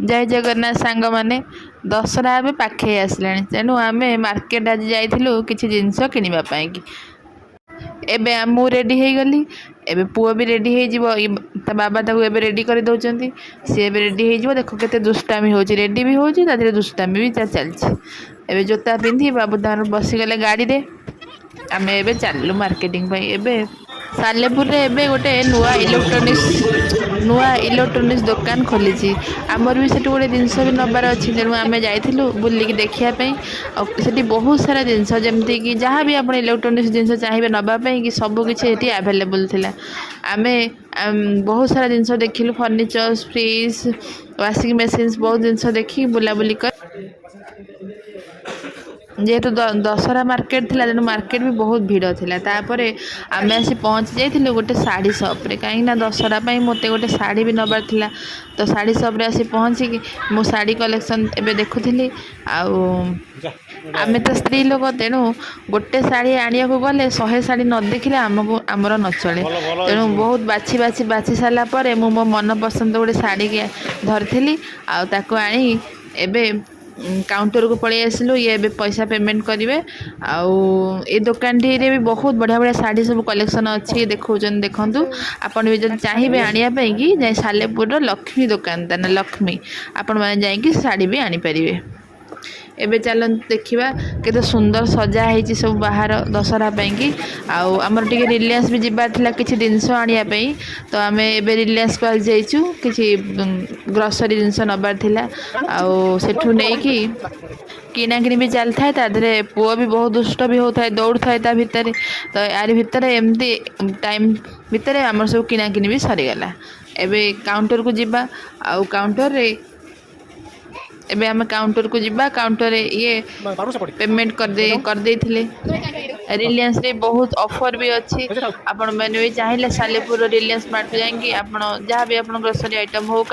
जय जगन्नाथ सांग माने दशहरा ए पाखे आसला तेणु आम मार्केट आज जाइलु किसी जिनस किणवा कि एबे मु रेडी हो गली एबे पुओ भी रेडी हो बाबा ताको एबे रेडी कर दउचंती सी एबे रेडी हो देखो केते दुष्टामी होची रेडी भी होची तादरे दुष्टामी भी चलची एबे जोता पिंधि बाबू तार बसी गले गाड़ी रे आमे एबे चललु मार्केटिंग पई एबे सालेपुर रे एबे गोटे नुआ इलेक्ट्रोनिक्स दुकान खोली आमर भी सेठी गोटे जिनस भी नबार अच्छी तेणु आम जाइलु बुलिक देखापी से बहुत सारा जिनस जमती कि जहाँ भी आप इलेक्ट्रोनिक्स जिनस चाहिए नापी कि सबकि आवेलेबल थिला आम बहुत सारा जिनस देखिलु फर्निचर फ्रिज वाशिंग मशीन बहुत जिनस देखी बुलाबुली कर जेहेतु दशहरा मार्केट थिला तेणु मार्केट भी बहुत भीड़ थिला तापर आम आसी पहुँची जाइलु गोटे साड़ी सप्रे कहीं दशहरा मत गोटे साड़ी भी नबार थिला तो साड़ी सप्रे आसी पहुँचिकी मो साड़ी कलेक्शन एबे देखुली आमे तो स्त्री लोक तेणु गोटे शाड़ी आनिया को गले 100 शाड़ी न देखिले आमको आमर न चले तेणु बहुत बाछी बाछी बाछी सारा पर मो मन पसंद गोटे शाड़ी के धरती आको आनी एबे काउंटर को पलि आसलु ये एबे पैसा पेमेंट करेंगे आउ ए दुकान टी रे भी बहुत बढ़िया बढ़िया शाड़ी सब कलेक्शन अच्छी देखो देखु आपन भी जब चाहिए आने कि जाए सालेपुर लक्ष्मी दुकान ता ना लक्ष्मी आपण मैंने जाकि शाड़ी भी आनीपर एबे चल देखा केते सुंदर सजा है सब बाहर दशहरा कि आमर टे रिलायंस भी जबार था किसी जिनस आने तो आम एबे रिलायंस को जाइचु किसी ग्रोसरी जिनस नबार थिला सेठू नहीं कि किणाकिणी भी चल था तादरे पुओ भी बहुत दुष्ट भी होता है दौड़ था ता भितर तो यार भितर एमती टाइम भितर आमर सब किणाकिणी भी सरीगला एबे काउंटर को जिबा काउंटर रे एबे आम काउंटर को जिबा काउंटर रे ये पेमेंट कर दे थिले रिलायंस रे बहुत ऑफर भी अच्छी आपण मैंने भी चाहिए सालेपुर रिलायंस मार्ट जाएंगे आपण जहाँ भी आपण ग्रोसरी आइटम हो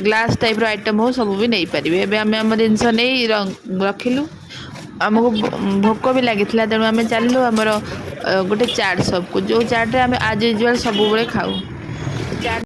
ग्लास टाइप रो आइटम हो सब भी नहीं पारे एबे आम आम जिनस नहीं रखिलु आमको भोक भी लगी तेणु आम चलू आमर गोटे चाट सब को जो चाट रे आम आज यूजुआल सब खाऊ चाट